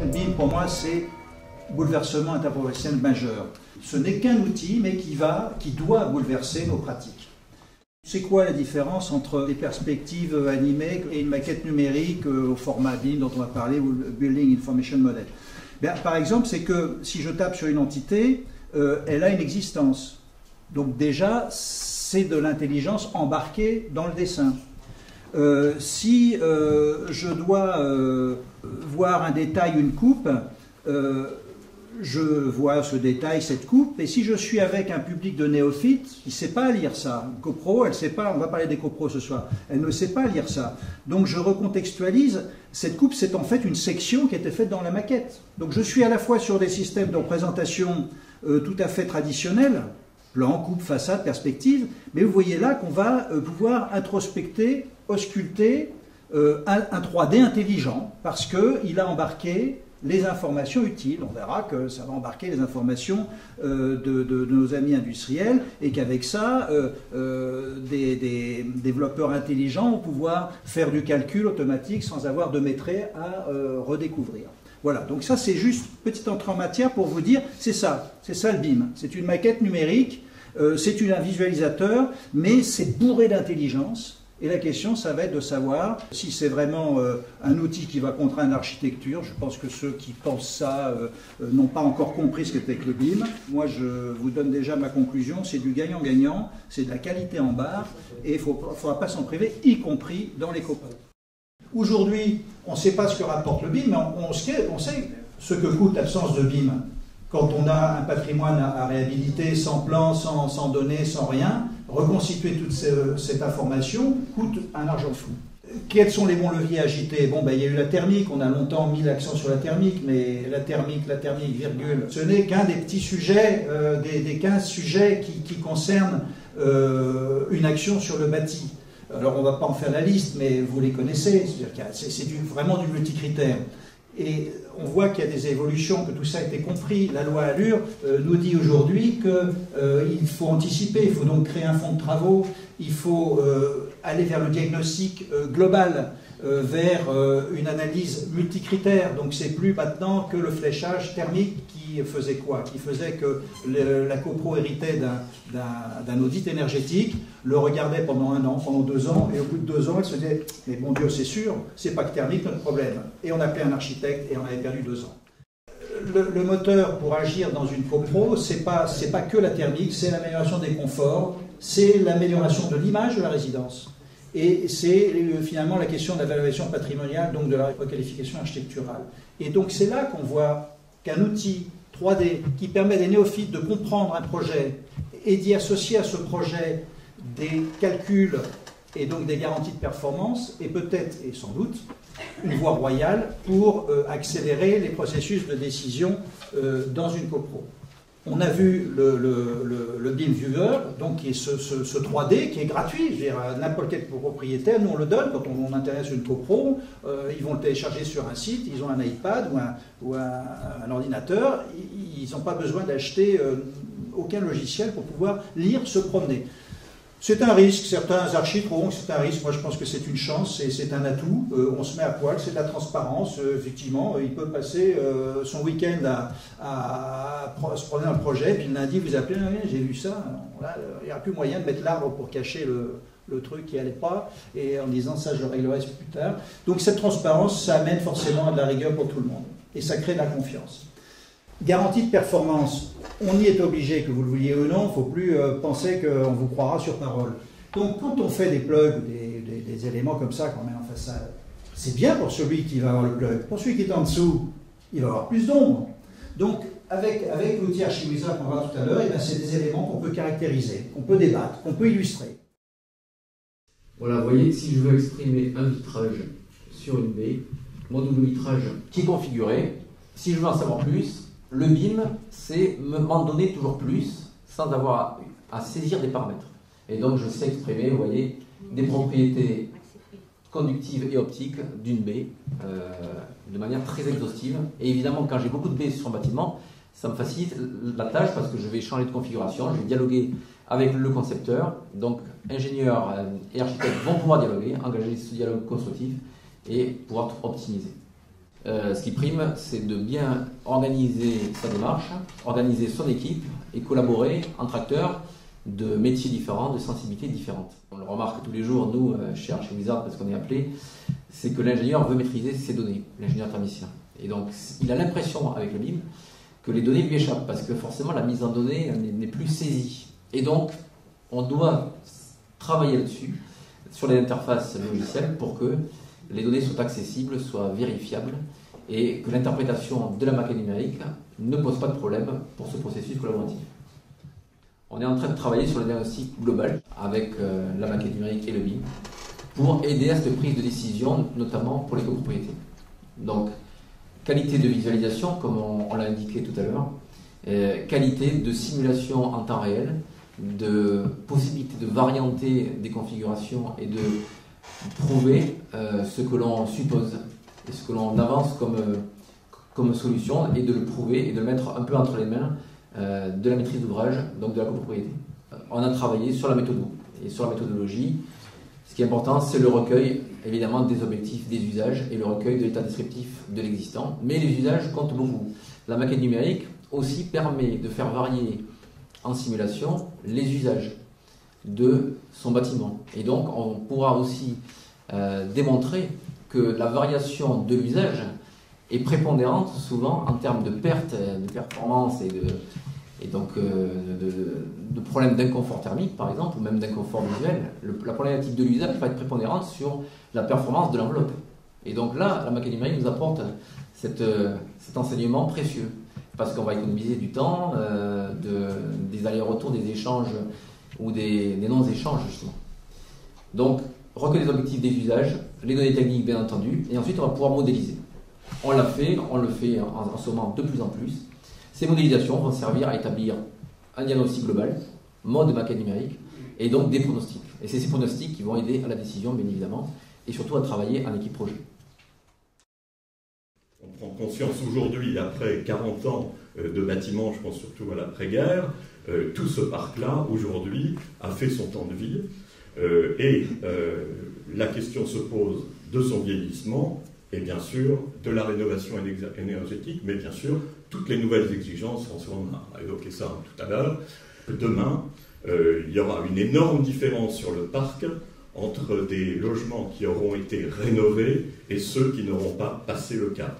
Le BIM, pour moi, c'est bouleversement interprofessionnel majeur. Ce n'est qu'un outil, mais qui doit bouleverser nos pratiques. C'est quoi la différence entre des perspectives animées et une maquette numérique au format BIM dont on va parler, ou le Building Information Model? Bien, par exemple, c'est que si je tape sur une entité, elle a une existence. Donc déjà, c'est de l'intelligence embarquée dans le dessin. Si je dois voir un détail, une coupe, je vois ce détail, cette coupe, et si je suis avec un public de néophytes, il ne sait pas lire ça. Une copro, elle ne sait pas, on va parler des copros ce soir, elle ne sait pas lire ça. Donc je recontextualise, cette coupe c'est en fait une section qui était faite dans la maquette. Donc je suis à la fois sur des systèmes de représentation tout à fait traditionnels, plan, coupe, façade, perspective, mais vous voyez là qu'on va pouvoir introspecter, ausculter un 3D intelligent, parce qu'il a embarqué les informations utiles. On verra que ça va embarquer les informations de nos amis industriels et qu'avec ça, des développeurs intelligents vont pouvoir faire du calcul automatique sans avoir de maîtrise à redécouvrir. Voilà, donc ça c'est juste petite entrée en matière pour vous dire, c'est ça le BIM. C'est une maquette numérique, c'est un visualisateur, mais c'est bourré d'intelligence. Et la question, ça va être de savoir si c'est vraiment un outil qui va contraindre l'architecture. Je pense que ceux qui pensent ça n'ont pas encore compris ce qu'était que le BIM. Moi, je vous donne déjà ma conclusion, c'est du gagnant-gagnant, c'est de la qualité en barre, et il ne faudra pas s'en priver, y compris dans les copros. Aujourd'hui, on ne sait pas ce que rapporte le BIM, mais on sait ce que coûte l'absence de BIM. Quand on a un patrimoine à réhabiliter sans plan, sans données, sans rien, reconstituer toute cette information coûte un argent fou. Quels sont les bons leviers agités? Bon, il y a eu la thermique, on a longtemps mis l'accent sur la thermique, mais la thermique, virgule, ce n'est qu'un des petits sujets, des 15 sujets qui concernent une action sur le bâti. Alors on ne va pas en faire la liste, mais vous les connaissez, c'est vraiment du multicritère. Et on voit qu'il y a des évolutions, que tout ça a été compris. La loi Allure nous dit aujourd'hui qu'il faut anticiper, il faut donc créer un fonds de travaux, il faut aller vers le diagnostic global, vers une analyse multicritère. Donc c'est plus maintenant que le fléchage thermique qui faisait quoi? Qui faisait que la copro héritait d'un audit énergétique, le regardait pendant 1 an, pendant 2 ans, et au bout de 2 ans, elle se disait « mais bon Dieu, c'est sûr, c'est pas que thermique notre problème ». Et on appelait un architecte et on avait perdu 2 ans. Le moteur pour agir dans une copro, c'est pas que la thermique, c'est l'amélioration des conforts, c'est l'amélioration de l'image de la résidence. Et c'est finalement la question de la valorisation patrimoniale, donc de la requalification architecturale. Et donc c'est là qu'on voit qu'un outil 3D qui permet à des néophytes de comprendre un projet et d'y associer à ce projet des calculs et donc des garanties de performance est peut-être, et sans doute, une voie royale pour accélérer les processus de décision dans une copro. On a vu le BIM Viewer, donc qui est ce 3D qui est gratuit. Je veux dire, n'importe quel propriétaire, nous on le donne quand on intéresse une copro, ils vont le télécharger sur un site, ils ont un iPad ou un ordinateur, ils n'ont pas besoin d'acheter aucun logiciel pour pouvoir lire, se promener. C'est un risque, certains archis trouveront que c'est un risque, moi je pense que c'est une chance, c'est un atout, on se met à poil, c'est de la transparence, effectivement, il peut passer son week-end à se promener dans le projet, puis le lundi vous appelez, j'ai vu ça, là, il n'y a plus moyen de mettre l'arbre pour cacher le truc qui n'allait pas, et en disant ça je le réglerai plus tard. Donc cette transparence, ça amène forcément à de la rigueur pour tout le monde, et ça crée de la confiance. Garantie de performance, on y est obligé, que vous le vouliez ou non, il ne faut plus penser qu'on vous croira sur parole. Donc quand on fait des plugs, des éléments comme ça qu'on met en façade, c'est bien pour celui qui va avoir le plug. Pour celui qui est en dessous, il va avoir plus d'ombre. Donc avec l'outil Archiwizard qu'on va voir tout à l'heure, c'est des éléments qu'on peut caractériser, qu'on peut débattre, qu'on peut illustrer. Voilà, vous voyez, si je veux exprimer un vitrage sur une baie, module vitrage qui est configuré, si je veux en savoir plus, le BIM, c'est m'en donner toujours plus sans avoir à saisir des paramètres. Et donc, je sais exprimer, vous voyez, des propriétés conductives et optiques d'une baie de manière très exhaustive. Et évidemment, quand j'ai beaucoup de baies sur un bâtiment, ça me facilite la tâche parce que je vais changer de configuration, je vais dialoguer avec le concepteur. Donc, ingénieurs et architectes vont pouvoir dialoguer, engager ce dialogue constructif et pouvoir tout optimiser. Ce qui prime, c'est de bien organiser sa démarche, organiser son équipe et collaborer entre acteurs de métiers différents, de sensibilités différentes. On le remarque tous les jours, nous, chez Wizard, parce qu'on est appelé, c'est que l'ingénieur veut maîtriser ses données, l'ingénieur thermicien. Et donc, il a l'impression, avec le BIM, que les données lui échappent, parce que forcément, la mise en données n'est plus saisie. Et donc, on doit travailler là-dessus, sur les interfaces logicielles, pour que les données soient accessibles, soient vérifiables, et que l'interprétation de la maquette numérique ne pose pas de problème pour ce processus collaboratif. On est en train de travailler sur le diagnostic global avec la maquette numérique et le BIM pour aider à cette prise de décision, notamment pour les copropriétés. Donc, qualité de visualisation, comme on l'a indiqué tout à l'heure, qualité de simulation en temps réel, de possibilité de varianter des configurations et de prouver ce que l'on suppose et ce que l'on avance comme solution, et de le prouver et de le mettre un peu entre les mains de la maîtrise d'ouvrage, donc de la copropriété. On a travaillé sur la méthode et sur la méthodologie. Ce qui est important, c'est le recueil, évidemment, des objectifs, des usages, et le recueil de l'état descriptif de l'existant. Mais les usages comptent beaucoup. La maquette numérique aussi permet de faire varier en simulation les usages de son bâtiment. Et donc, on pourra aussi démontrer que la variation de l'usage est prépondérante souvent en termes de perte de performance et donc de problèmes d'inconfort thermique, par exemple, ou même d'inconfort visuel. La problématique de l'usage va être prépondérante sur la performance de l'enveloppe. Et donc là, la maquette numérique nous apporte cet enseignement précieux, parce qu'on va économiser du temps, des allers-retours, des échanges ou des non-échanges, justement. Donc, recueil des objectifs des usages, les données techniques, bien entendu, et ensuite on va pouvoir modéliser. On le fait en ce moment de plus en plus. Ces modélisations vont servir à établir un diagnostic global, mode de maquette numérique, et donc des pronostics. Et c'est ces pronostics qui vont aider à la décision, bien évidemment, et surtout à travailler en équipe projet. On prend conscience aujourd'hui, après 40 ans de bâtiments, je pense surtout à l'après-guerre, tout ce parc-là, aujourd'hui, a fait son temps de vie. Et la question se pose de son vieillissement, et bien sûr de la rénovation énergétique, mais bien sûr toutes les nouvelles exigences. François on a évoqué ça tout à l'heure. Demain, il y aura une énorme différence sur le parc entre des logements qui auront été rénovés et ceux qui n'auront pas passé le cap.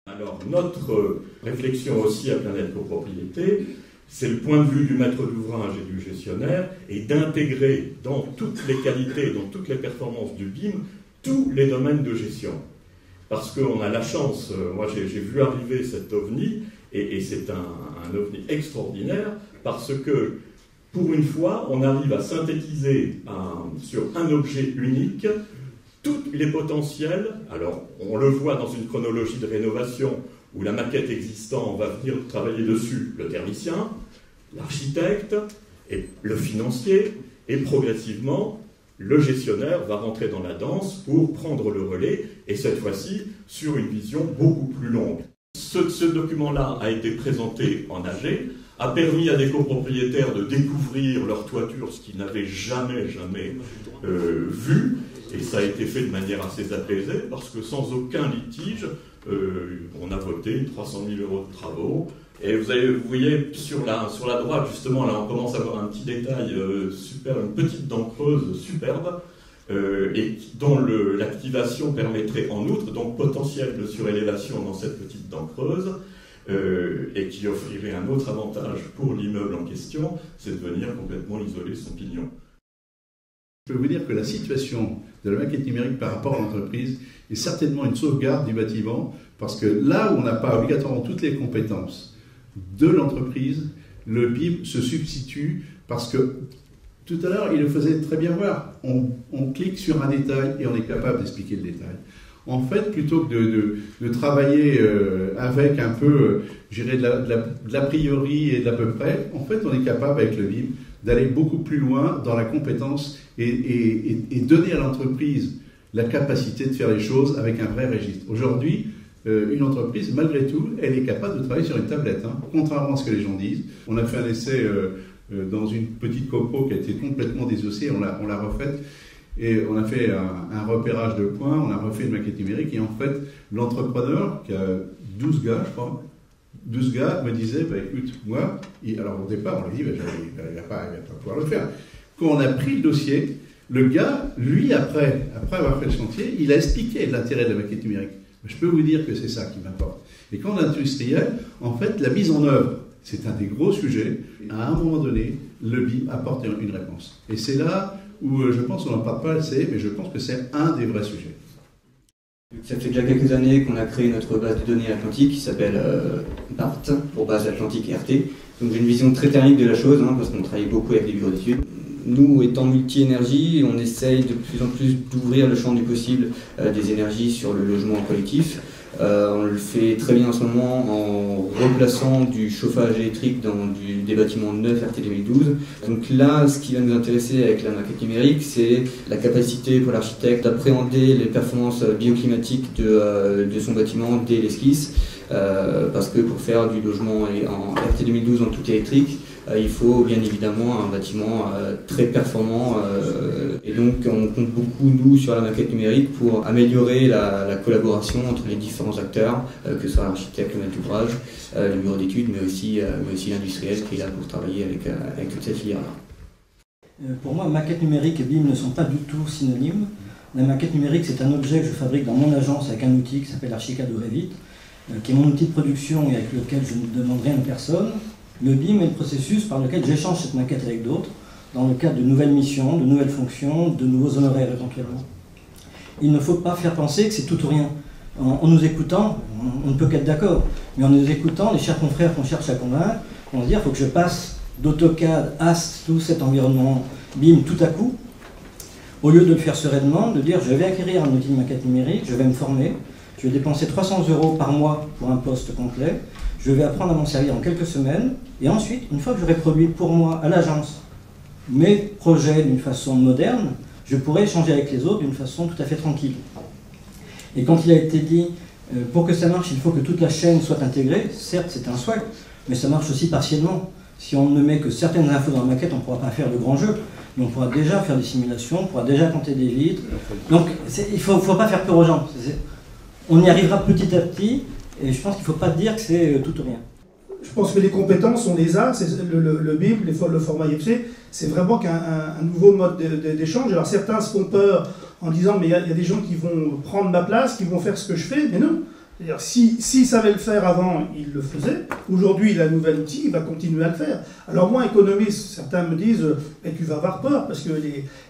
Alors notre réflexion aussi à Planète Copropriété, c'est le point de vue du maître d'ouvrage et du gestionnaire, et d'intégrer dans toutes les qualités, dans toutes les performances du BIM, tous les domaines de gestion. Parce qu'on a la chance, moi j'ai vu arriver cet OVNI, et c'est un OVNI extraordinaire, parce que pour une fois, on arrive à synthétiser sur un objet unique tous les potentiels. Alors on le voit dans une chronologie de rénovation, où la maquette existante va venir travailler dessus le thermicien, l'architecte, et le financier, et progressivement, le gestionnaire va rentrer dans la danse pour prendre le relais, et cette fois-ci, sur une vision beaucoup plus longue. Ce document-là a été présenté en AG, a permis à des copropriétaires de découvrir leur toiture, ce qu'ils n'avaient jamais vu, et ça a été fait de manière assez apaisée, parce que sans aucun litige, on a voté 300 000 € de travaux. Et vous voyez sur la droite, justement, là on commence à avoir un petit détail super, une petite dent creuse superbe, et dont l'activation permettrait en outre, donc potentiel de surélévation dans cette petite dent creuse, et qui offrirait un autre avantage pour l'immeuble en question, c'est de venir complètement isoler son pignon. Je peux vous dire que la situation de la maquette numérique par rapport à l'entreprise est certainement une sauvegarde du bâtiment, parce que là où on n'a pas obligatoirement toutes les compétences de l'entreprise, le BIM se substitue, parce que tout à l'heure, il le faisait très bien voir. On clique sur un détail et on est capable d'expliquer le détail. En fait, plutôt que de travailler avec un peu, je dirais, de l'a priori et de l'à peu près, en fait, on est capable avec le BIM d'aller beaucoup plus loin dans la compétence et donner à l'entreprise la capacité de faire les choses avec un vrai registre. Aujourd'hui, une entreprise, malgré tout, elle est capable de travailler sur une tablette, hein, contrairement à ce que les gens disent. On a fait un essai dans une petite copro qui a été complètement désossée, on l'a refaite. Et on a fait un repérage de points, on a refait une maquette numérique, et en fait, l'entrepreneur, qui a 12 gars, je crois, 12 gars me disaient, bah, écoute, moi, alors au départ, on lui dit, bah, il va pas pouvoir le faire. Quand on a pris le dossier, le gars, lui, après avoir fait le chantier, il a expliqué l'intérêt de la maquette numérique. Je peux vous dire que c'est ça qui m'importe. Et quand l'industriel, en fait, la mise en œuvre, c'est un des gros sujets. À un moment donné, le BIM apporte une réponse. Et c'est là où je pense qu'on n'en parle pas assez, mais je pense que c'est un des vrais sujets. Ça fait déjà quelques années qu'on a créé notre base de données atlantique qui s'appelle BART, pour base atlantique RT. Donc j'ai une vision très thermique de la chose, parce qu'on travaille beaucoup avec les bureaux d'études. Nous, étant multi-énergie, on essaye de plus en plus d'ouvrir le champ du possible des énergies sur le logement collectif. On le fait très bien en ce moment en replaçant du chauffage électrique dans des bâtiments neufs RT 2012. Donc là, ce qui va nous intéresser avec la maquette numérique, c'est la capacité pour l'architecte d'appréhender les performances bioclimatiques de son bâtiment dès l'esquisse. Parce que pour faire du logement en RT 2012 en tout électrique, il faut bien évidemment un bâtiment très performant et donc on compte beaucoup nous sur la maquette numérique pour améliorer la collaboration entre les différents acteurs, que ce soit l'architecte, le maître d'ouvrage, le bureau d'études, mais aussi l'industriel qui est là pour travailler avec toute cette filière-là. Pour moi, maquette numérique et BIM ne sont pas du tout synonymes. La maquette numérique, c'est un objet que je fabrique dans mon agence avec un outil qui s'appelle Archicad ou Revit, qui est mon outil de production et avec lequel je ne demande rien à personne. Le BIM est le processus par lequel j'échange cette maquette avec d'autres, dans le cadre de nouvelles missions, de nouvelles fonctions, de nouveaux honoraires éventuellement. Il ne faut pas faire penser que c'est tout ou rien. En nous écoutant, on ne peut qu'être d'accord, mais en nous écoutant, les chers confrères qu'on cherche à convaincre, vont se dire qu'il faut que je passe d'AutoCAD, AST, tout cet environnement BIM tout à coup, au lieu de le faire sereinement, de dire je vais acquérir un outil de maquette numérique, je vais me former, je vais dépenser 300 € par mois pour un poste complet, je vais apprendre à m'en servir en quelques semaines, et ensuite, une fois que j'aurai produit pour moi, à l'agence, mes projets d'une façon moderne, je pourrai échanger avec les autres d'une façon tout à fait tranquille. Et quand il a été dit, pour que ça marche, il faut que toute la chaîne soit intégrée, certes c'est un souhait, mais ça marche aussi partiellement. Si on ne met que certaines infos dans la maquette, on ne pourra pas faire de grands jeux, mais on pourra déjà faire des simulations, on pourra déjà compter des vitres. Donc il ne faut pas faire peur aux gens. On y arrivera petit à petit, et je pense qu'il ne faut pas dire que c'est tout ou rien. Je pense que les compétences, on les a, le BIM, le format IFC, c'est vraiment un nouveau mode d'échange. Alors certains se font peur en disant mais il y a des gens qui vont prendre ma place, qui vont faire ce que je fais, mais non. C'est-à-dire, s'il savait le faire avant, il le faisait. Aujourd'hui, il a un nouvel outil, il va continuer à le faire. Alors moi, économiste, certains me disent « tu vas avoir peur parce que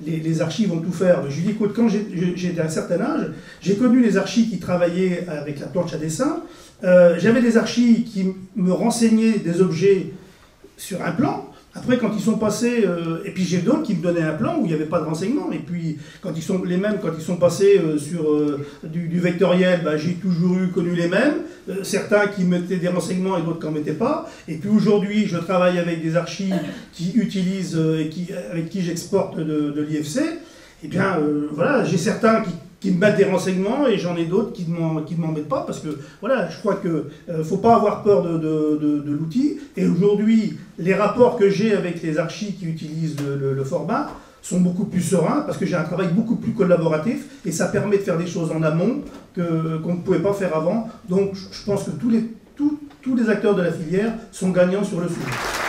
les archis vont tout faire ». Je lui dis « écoute, quand j'étais à un certain âge, j'ai connu les archis qui travaillaient avec la planche à dessin. J'avais des archis qui me renseignaient des objets sur un plan. Après, quand ils sont passés, et puis j'ai d'autres qui me donnaient un plan où il n'y avait pas de renseignement. Et puis, quand ils sont passés sur du vectoriel, bah, j'ai toujours connu les mêmes. Certains qui mettaient des renseignements et d'autres qui n'en mettaient pas. Et puis aujourd'hui, je travaille avec des archis qui utilisent, avec qui j'exporte de l'IFC. Eh bien, voilà, j'ai certains qui me mettent des renseignements et j'en ai d'autres qui ne m'en mettent pas parce que voilà, je crois qu'il ne faut pas avoir peur de l'outil. Et aujourd'hui, les rapports que j'ai avec les archis qui utilisent le format sont beaucoup plus sereins parce que j'ai un travail beaucoup plus collaboratif et ça permet de faire des choses en amont qu'on ne pouvait pas faire avant. Donc je pense que tous les acteurs de la filière sont gagnants sur le sujet.